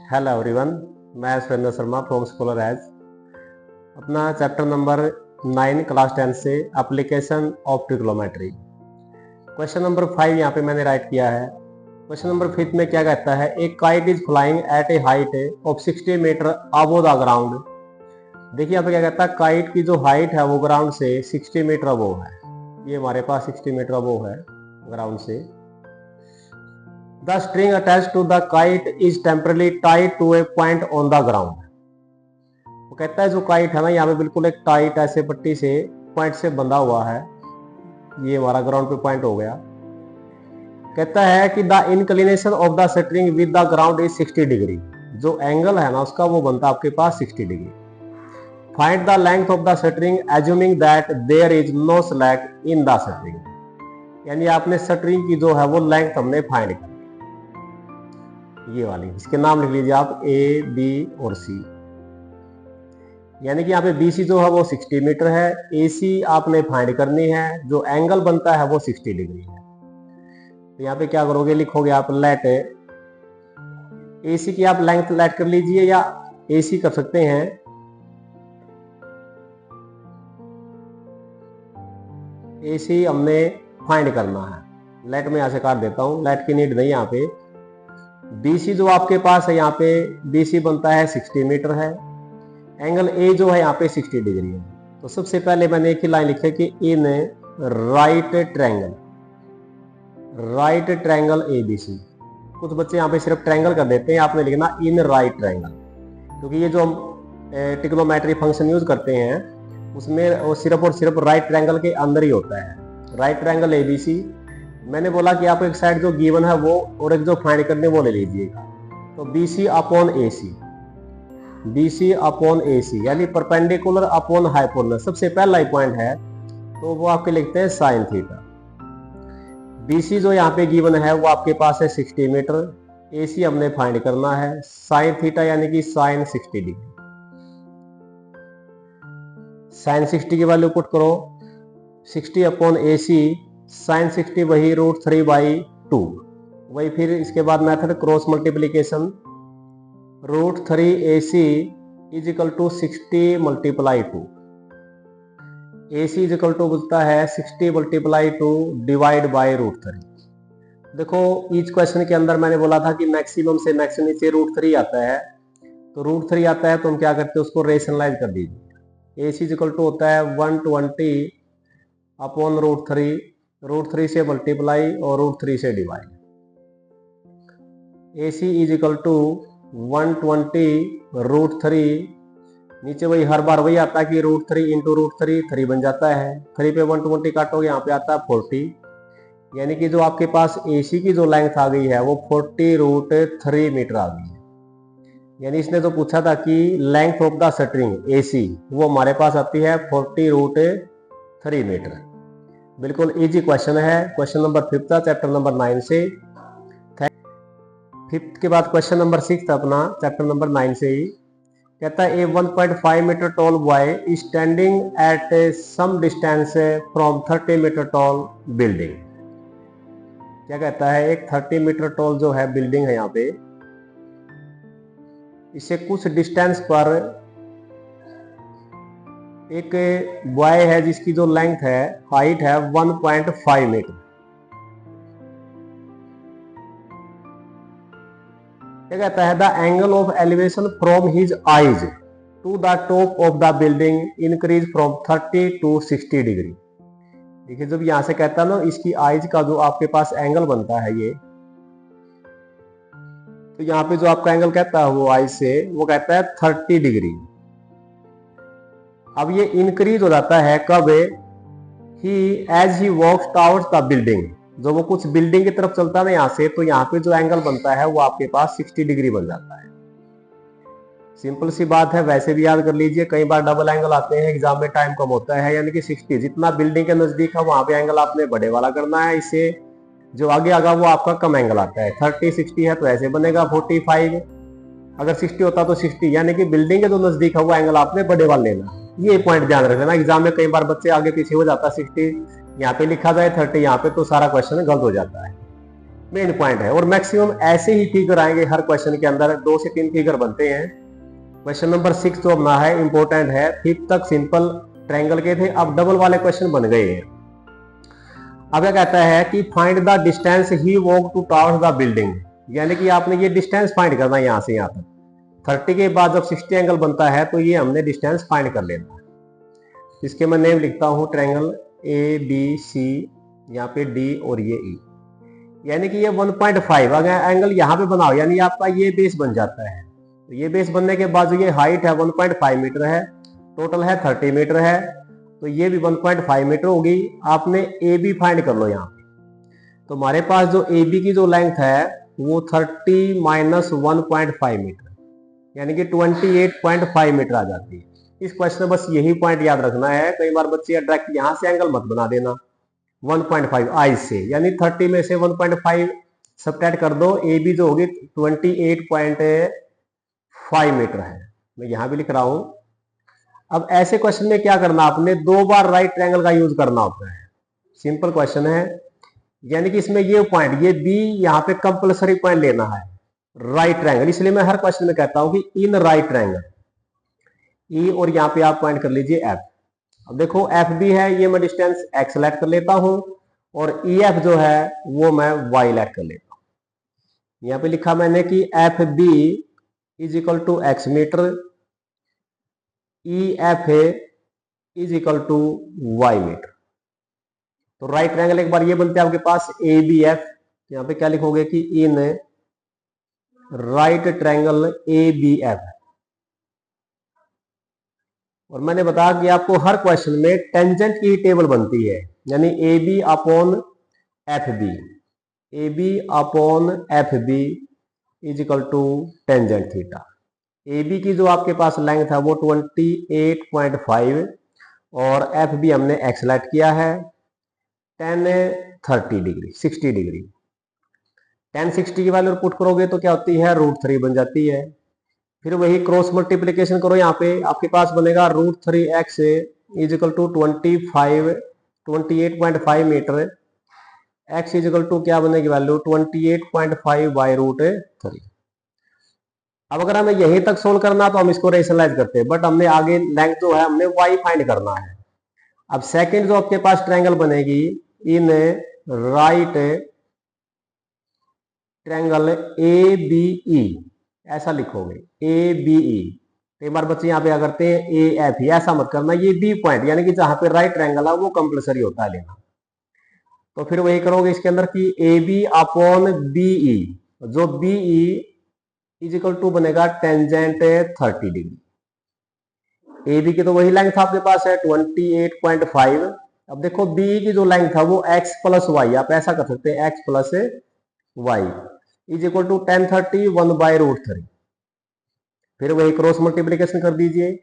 Hello everyone, मैं Surendra Sharma from Scholar Edge. अपना chapter number 9 class 10 से application of trigonometry. Question number 5 यहाँ पे मैंने राइट किया है। क्वेश्चन नंबर 5 में क्या कहता है, एक kite is flying at a height of 60 metre above the ground. देखिए यहाँ पे क्या कहता है, काइट की जो हाइट है वो ग्राउंड से 60 मीटर अबव है। ये हमारे पास 60 मीटर अबव है ग्राउंड से। The string attached to the kite is temporarily tied to a point on the ground। वो कहता है जो काइट है ना, यहाँ पे बिल्कुल एक टाइट ऐसे पट्टी से पॉइंट से बंधा हुआ है। ये हमारा ग्राउंड पे पॉइंट हो गया। कहता है कि the inclination of the string with the ground is 60 degree. जो एंगल है ना उसका वो बनता है आपके पास 60 degree. Find the length of the string assuming that there is no slack in the string. यानी आपने स्ट्रिंग की जो है वो लेंथ हमने फाइंड कर, ये वाली, इसके नाम लिख लीजिए आप ए, बी और सी। यानी कि यहाँ पे बी सी जो है वो 60 मीटर है, ए सी आपने फाइंड करनी है, जो एंगल बनता है वो 60 डिग्री है। तो यहाँ पे क्या करोगे, लिखोगे आप लेट ए सी की आप लेंथ लेट कर लीजिए या ए सी कर सकते हैं। ए सी हमने फाइंड करना है, लेट में यहाँ से काट देता हूं, लेट की नीड नहीं यहाँ पे। BC जो आपके पास है यहाँ पे BC बनता है 60 मीटर है, एंगल A जो है यहाँ पे 60 डिग्री है। तो सबसे पहले मैंने एक ही लाइन लिखी है कि इन राइट ट्रायंगल ABC। कुछ बच्चे यहाँ पे सिर्फ ट्रायंगल कर देते हैं, आपने लिखना इन राइट ट्रायंगल, क्योंकि ये जो हम ट्रिग्नोमेट्री फंक्शन यूज करते हैं उसमें वो सिर्फ और सिर्फ राइट ट्रायंगल के अंदर ही होता है। Right triangle ABC। मैंने बोला कि आप एक साइड जो गिवन है वो और एक जो फाइंड करने वो ले लीजिएगा। तो BC अपॉन AC यानी परपेंडिकुलर अपॉन हाइपोटेनस, सबसे पहला ही पॉइंट है तो वो आपके लिखते हैं साइन थीटा। BC जो यहाँ पे गिवन है वो आपके पास है 60 मीटर, AC हमने फाइंड करना है साइन थीटा यानी कि साइन 60 डिग्री। साइन 60 की वैल्यू पुट करो, 60 अपॉन AC साइन 60 वही √3/2। वही फिर इसके बाद method cross multiplication, √3AC is equal to 60 multiply 2। AC is equal to बोलता है 60 मल्टीप्लाई 2 डिवाइड बाय √3। देखो ईच क्वेश्चन के अंदर मैंने बोला था कि मैक्सिमम से मैक्सिमम नीचे √3 आता है, तो √3 आता है तो हम क्या करते हैं उसको रेशनलाइज कर दीजिए। AC इज इक्वल टू होता है 120 अपॉन √3 से मल्टीप्लाई और √3 से divide. AC is equal to 120 √3, नीचे वही हर बार वही आता है कि √3 इंटू √3 3 बन जाता है। 3 पे 120 काटोगे यहाँ पे आता है 40, यानी कि जो आपके पास AC की जो लेंथ आ गई है वो 40√3 मीटर आ गई है। यानी इसने जो पूछा था कि length of the string AC वो हमारे पास आती है 40√3 मीटर। बिल्कुल इजी क्वेश्चन है। क्वेश्चन नंबर 5 था चैप्टर नंबर 9 से। 5 के बाद क्वेश्चन नंबर 6 था अपना चैप्टर नंबर 9 से ही। कहता है a 1.5 metre tall boy standing at some distance from 30 metre tall building. क्या कहता है, एक 30 मीटर टॉल जो है बिल्डिंग है यहाँ पे, इससे कुछ डिस्टेंस पर एक बॉय है जिसकी जो लेंथ है हाइट है 1.5 मीटर। क्या कहता है, the angle of elevation from his eyes to the top of the building increase from 30 to 60 degree. देखिए जब यहां से कहता है ना इसकी आईज का जो आपके पास एंगल बनता है ये, तो यहाँ पे जो आपका एंगल कहता है वो आईज से वो कहता है 30 डिग्री। अब ये इंक्रीज हो जाता है कब, as he walks towards the building, जो वो कुछ बिल्डिंग की तरफ चलता है ना यहाँ से, तो यहाँ पे जो एंगल बनता है वो आपके पास 60 डिग्री बन जाता है। सिंपल सी बात है, वैसे भी याद कर लीजिए, कई बार डबल एंगल आते हैं एग्जाम में, टाइम कम होता है, यानी कि 60 जितना बिल्डिंग के नजदीक है वहां पे एंगल आपने बड़े वाला करना है, इससे जो आगे आगा वो आपका कम एंगल आता है। 30 60 है तो ऐसे बनेगा 45, अगर 60 होता तो 60, यानी कि बिल्डिंग के जो नजदीक है वो एंगल आपने बड़े वाला लेना। ये पॉइंट ध्यान रखना, एग्जाम में कई बार बच्चे आगे पीछे हो जाता है, 60 यहाँ पे लिखा जाए 30 यहाँ पे, तो सारा क्वेश्चन गलत हो जाता है। मेन पॉइंट है। और मैक्सिमम ऐसे ही फिगर आएंगे हर क्वेश्चन के अंदर, 2 से 3 फिगर बनते हैं। क्वेश्चन नंबर 6 जो अपना है इंपॉर्टेंट है, 5th तक सिंपल ट्रायंगल के थे, अब डबल वाले क्वेश्चन बन गए हैं। अब क्या कहता है कि find the distance he walk to towards the building, यानी कि आपने ये डिस्टेंस फाइंड करना है यहाँ से यहाँ तक। 30 के बाद जब 60 एंगल बनता है तो ये हमने डिस्टेंस फाइंड कर लेना है। इसके मैं नेम लिखता हूँ ट्रायंगल ए बी सी, यहाँ पे डी और ये ई, यानी कि ये 1.5 अगर एंगल यहाँ पे बनाओ यानी आपका ये बेस बन जाता है। तो ये बेस बनने के बाद जो ये हाइट है 1.5 मीटर है, टोटल है 30 मीटर है, तो ये भी 1.5 मीटर होगी। आपने ए बी फाइंड कर लो यहाँ पे। तो हमारे पास जो ए बी की जो लेंथ है वो 30 माइनस 1.5 मीटर, यानी कि 28.5 मीटर आ जाती है। इस क्वेश्चन में बस यही पॉइंट याद रखना है, कई बार बच्चे डायरेक्ट यहाँ से एंगल मत बना देना 1.5 आई से, यानी 30 में से 1.5 सब्ट्रैक्ट कर दो, ए बी जो होगी 28.5 मीटर है। मैं यहाँ भी लिख रहा हूं। अब ऐसे क्वेश्चन में क्या करना, आपने 2 बार राइट ट्रायंगल का यूज करना होता है। सिंपल क्वेश्चन है, यानी कि इसमें ये पॉइंट ये बी यहाँ पे कंपल्सरी पॉइंट लेना है राइट ट्रायंगल, इसलिए मैं हर क्वेश्चन में कहता हूं कि इन राइट ट्रायंगल ई, और यहाँ पे आप पॉइंट कर लीजिए एफ। अब देखो एफ बी है, ये मैं डिस्टेंस एक्स सेलेक्ट कर लेता हूं, और ई एफ जो है वो मैं वाई लेट कर लेता हूं। यहाँ पे लिखा मैंने कि F B is equal to X metre, E F is equal to Y metre. तो राइट ट्रायंगल एक बार ये बनते हैं आपके पास ए बी एफ, यहाँ पे क्या लिखोगे कि in right triangle A B F. और मैंने बताया कि आपको हर क्वेश्चन में टेंजेंट की टेबल बनती है, यानी A B upon F B, A B upon F B is equal to tangent theta. A B की जो आपके पास लेंथ है वो 28.5 और एफ बी हमने एक्सलेट किया है 10 30 डिग्री 60 डिग्री। 10 60 की वैल्यू पुट करोगे तो क्या होती है, √3 बन जाती है। फिर वही क्रॉस मल्टीप्लीकेशन करो, यहाँ पे आपके पास बनेगा √3x इज इक्वल टू 28.5 मीटर, x इज इक्वल टू क्या बनेगी वैल्यू 28.5 बाई √3। अब अगर हमें यहीं तक सोल्व करना तो हम इसको रेशनलाइज करते हैं, बट हमने आगे लेंथ जो है हमने y फाइंड करना है। अब सेकंड जो आपके पास ट्रायंगल बनेगी in right triangle A B E, ऐसा लिखोगे ए बी ई। कई बार बच्चे यहाँ पे क्या करते हैं ए एफ, ऐसा मत करना, ये बी पॉइंट यानी कि जहां पे राइट ट्रायंगल है वो कंपल्सरी होता है लेना। तो फिर वही करोगे इसके अंदर की A B upon B E, जो B E is equal to बनेगा टेंजेंट 30 डिग्री। ए बी की तो वही लेंथ आपके पास है 28.5। अब देखो बी की जो लेंथ है वो x प्लस वाई, आप ऐसा कर सकते हैं x plus Y is equal to 10 30 1 by √3। फिर वही क्रॉस मल्टीप्लीकेशन कर दीजिए,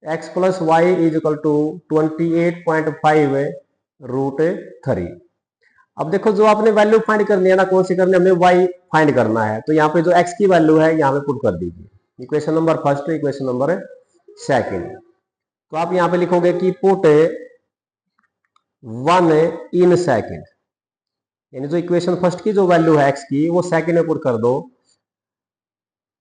x plus Y is equal to 28.5 √3। अब देखो जो आपने वैल्यू फाइंड करनी है ना, कौन सी करनी है, हमें y फाइंड करना है। तो यहाँ पे जो x की वैल्यू है यहाँ पे पुट कर दीजिए, equation number first, equation number second. तो आप यहाँ पे लिखोगे कि पुट 1 इन सेकंड, यानी जो इक्वेशन फर्स्ट की जो वैल्यू है x की वो सेकंड में पुट कर दो।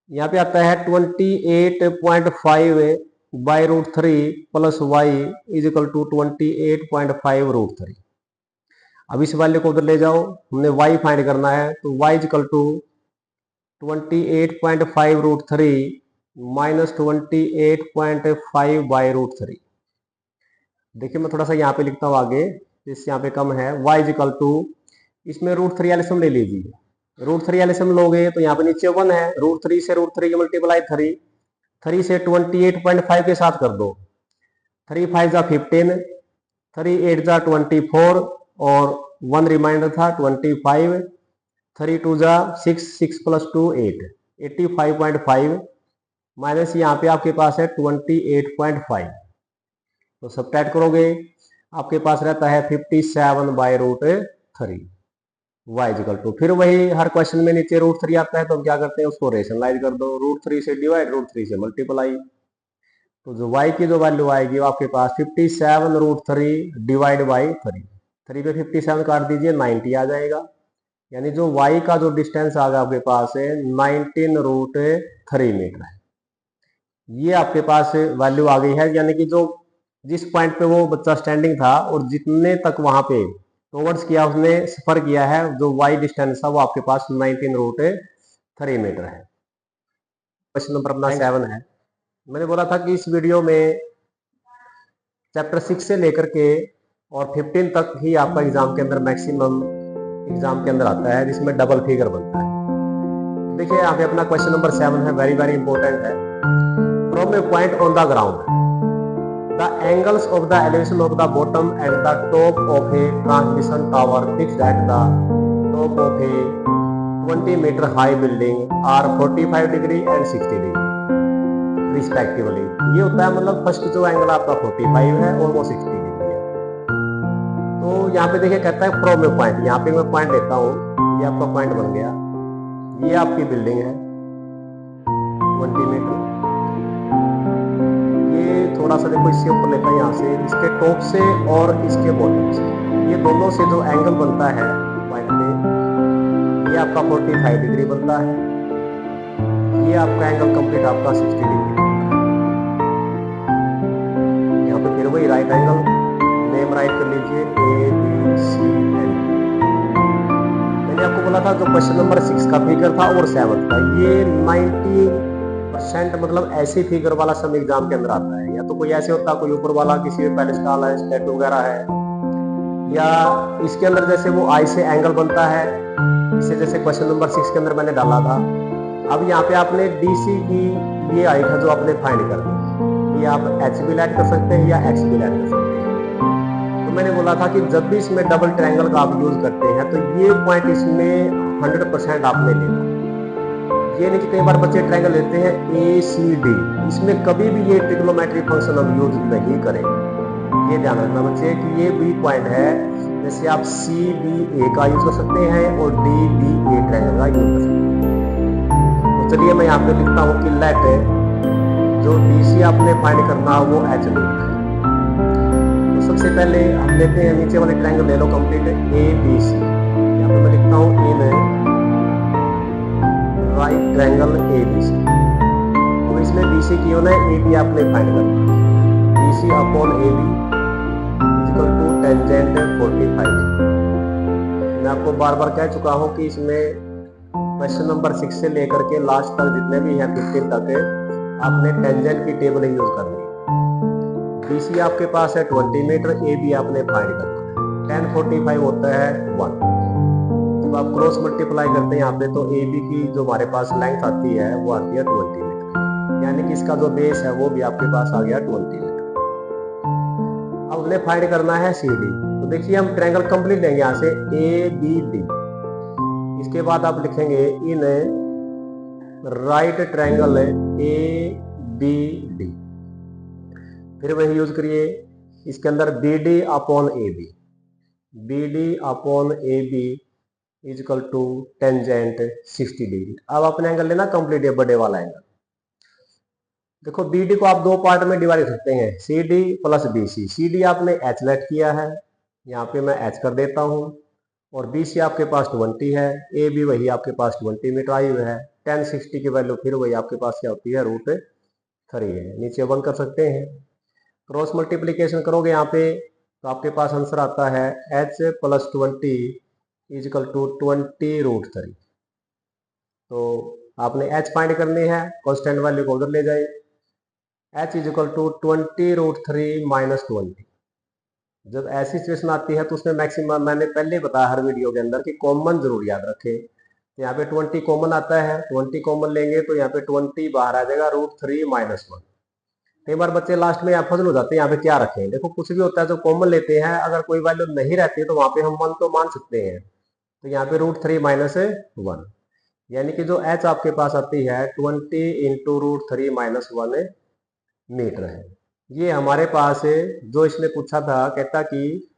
यहाँ पे आता है 28.5 by √3 plus Y is equal to 28.5 √3। अब इस वैल्यू को उधर ले जाओ, हमने y फाइंड करना है, तो y is equal to 28.5 √3 minus 28.5 by √3। देखिए मैं थोड़ा सा यहाँ पे लिखता हूँ आगे, इससे यहाँ पे कम है। y इज इक्वल टू, इसमें √3 एलसीएम ले लीजिए, √3 एलसीएम लोगे तो यहाँ पे नीचे 1 है, √3 से √3 की मल्टीप्लाई 3 से 28.5 के साथ कर दो, 3 5 जा 15, 3 8 जा 24 और 1 रिमाइंडर था 25, 3 2 जा 6 6 प्लस 2 8, 85.5 माइनस यहाँ पे आपके पास है 28.5। तो सब्ट्रैक्ट करोगे आपके पास रहता है 57 बाई √3 y इक्वल टू, फिर वही हर क्वेश्चन में नीचे √3 आता है तो हम क्या करते हैं उसको रेशनलाइज कर दो, √3 से डिवाइड, √3 से मल्टीप्लाई। तो जो y की जो वैल्यू आएगी वो आपके पास 57 √3 डिवाइड बाई 3 पे 57 काट दीजिए 90 आ जाएगा। यानी जो y का जो डिस्टेंस आ गया आपके पास है 19√3 मीटर है। ये आपके पास वैल्यू आ गई है, यानी कि जो जिस पॉइंट पे वो बच्चा स्टैंडिंग था और जितने तक वहां पे टूवर्ड्स किया उसने सफर किया है, जो y डिस्टेंस था वो आपके पास 19√3 मीटर है। क्वेश्चन नंबर अपना 7 है। मैंने बोला था कि इस वीडियो में चैप्टर 6 से लेकर के और 15 तक ही आपका एग्जाम के अंदर मैक्सिमम एग्जाम के अंदर आता है, जिसमें डबल फिगर बनता है। देखिए यहाँ पे अपना क्वेश्चन नंबर 7 है, वेरी वेरी इंपॉर्टेंट है। From a point on the ground the angles of the elevation of the bottom at the top of a transmission tower fixed at the top of a 20 metre high building are 45 degree and 60 degree respectively. ये होता है मतलब first जो angle आपका 45 है और वो 60 degree है। तो यहाँ पे देखिए कहता है फ्रॉम ए पॉइंट, यहाँ पे मैं पॉइंट लेता हूँ, ये आपका पॉइंट बन गया, ये आपकी बिल्डिंग है 20 मीटर, ये थोड़ा सा देखो इससे ऊपर लेता है, यहाँ से इसके टॉप से और इसके बॉटम से, ये दोनों से जो एंगल बनता है पॉइंट पे, ये आपका 45 डिग्री बनता है, ये आपका एंगल कंप्लीट आपका 60 डिग्री। यहाँ पे फिर वही राइट एंगल नेम राइट कर लीजिए ए बी सी एंड। मैंने आपको बोला था जो क्वेश्चन नंबर 6 का फिगर था और 7 का, ये 90% मतलब ऐसे फिगर वाला सब एग्जाम के अंदर आता है। या तो कोई ऐसे होता, कोई ऊपर वाला किसी पेडेस्टल है, स्टैचू वगैरह है, या इसके अंदर जैसे वो आई से एंगल बनता है, इसे जैसे क्वेश्चन नंबर 6 के अंदर मैंने डाला था। अब यहाँ पे आपने डी सी की ये हाइट है जो आपने फाइंड करनी है, ये आप एच भी ऐड कर सकते हैं या एक्स भी ऐड कर सकते हैं। तो मैंने बोला था कि जब भी इसमें डबल ट्रायंगल का आप यूज करते हैं तो ये पॉइंट इसमें 100% आपने लेना। ये नहीं कि कई बार बच्चे ट्रायंगल लेते हैं ए सी डी, इसमें कभी भी ये ट्रिग्नोमेट्री फंक्शन हम यूज नहीं करें। ये ध्यान रखना बच्चे कि ये बी पॉइंट है, जैसे आप सी बी ए का यूज कर सकते हैं और डी बी ए ट्रायंगल का यूज कर सकते हैं। चलिए मैं यहाँ पे लिखता हूँ कि लेट जो DC आपने फाइंड करना है वो एच लेना है। तो सबसे पहले हम लेते हैं नीचे वाले ट्रायंगल ले लो कंप्लीट ए बी सी। यहाँ पे मैं लिखता हूँ in right triangle A B C. तो इसमें BC की होना है, AB आपने फाइंड करना है। BC upon AB equal to tangent 45। मैं आपको बार बार कह चुका हूँ कि इसमें क्वेश्चन नंबर 6 से लेकर के लास्ट तक जितने भी हैं 15 तक आपने टेंजेंट की टेबल यूज करनी है। BC आपके पास है 20 मीटर, AB आपने फाइंड करना है। 10 45 होता है 1। जब आप क्रॉस मल्टीप्लाई करते हैं यहाँ पे तो AB की जो हमारे पास लेंथ आती है वो आती है 20 मीटर, यानी कि इसका जो बेस है वो भी आपके पास आ गया 20 मीटर। अब हमने फाइंड करना है CD। तो देखिए हम ट्रायंगल कंप्लीट लेंगे यहाँ से ABD। इसके बाद आप लिखेंगे इन राइट ट्रायंगल ABD, फिर वही यूज करिए इसके अंदर BD upon AB, BD upon AB is equal to tangent 60 degree. अब अपने एंगल लेना कंप्लीट है बड़े वाला एंगल। देखो BD को आप दो पार्ट में डिवाइड कर सकते हैं, CD प्लस BC। CD आपने H लेट किया है, यहाँ पे मैं H कर देता हूँ, और BC आपके पास 20 है, AB वही आपके पास 20 मीटर आई हुई है। 10 60 की वैल्यू फिर वही आपके पास क्या होती है √3 है। नीचे 1 कर सकते हैं, क्रॉस मल्टीप्लीकेशन करोगे यहाँ पे तो आपके पास आंसर आता है H plus 20 is equal to 20√3। तो आपने H फाइंड करनी है, कांस्टेंट वैल्यू को उधर ले जाए, H is equal to 20√3 minus 20। जब ऐसी सिचुएशन आती है तो उसमें मैक्सिमम मैंने पहले बताया हर वीडियो के अंदर कि कॉमन जरूर याद रखें। तो यहाँ पे 20 कॉमन आता है, 20 कॉमन लेंगे तो यहाँ पे 20 बाहर आ जाएगा √3 माइनस 1। कई बार बच्चे लास्ट में यहाँ फजल हो जाते हैं, यहाँ पे क्या रखें। देखो कुछ भी होता है जो कॉमन लेते हैं, अगर कोई वैल्यू नहीं रहती है तो वहां पे हम 1 तो मान सकते हैं। तो यहाँ पे √3 माइनस 1, यानी कि जो H आपके पास आती है 20 इंटू √3 माइनस 1 मीटर है। ये हमारे पास जो इसने पूछा था, कहता कि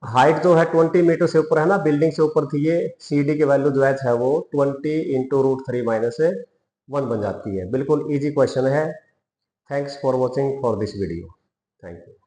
हाइट जो है 20 मीटर से ऊपर है ना, बिल्डिंग से ऊपर थी, ये CD की वैल्यू जो है वो 20 इंटू √3 माइनस 1 बन जाती है। बिल्कुल इजी क्वेश्चन है। Thanks for watching for this video. Thank you.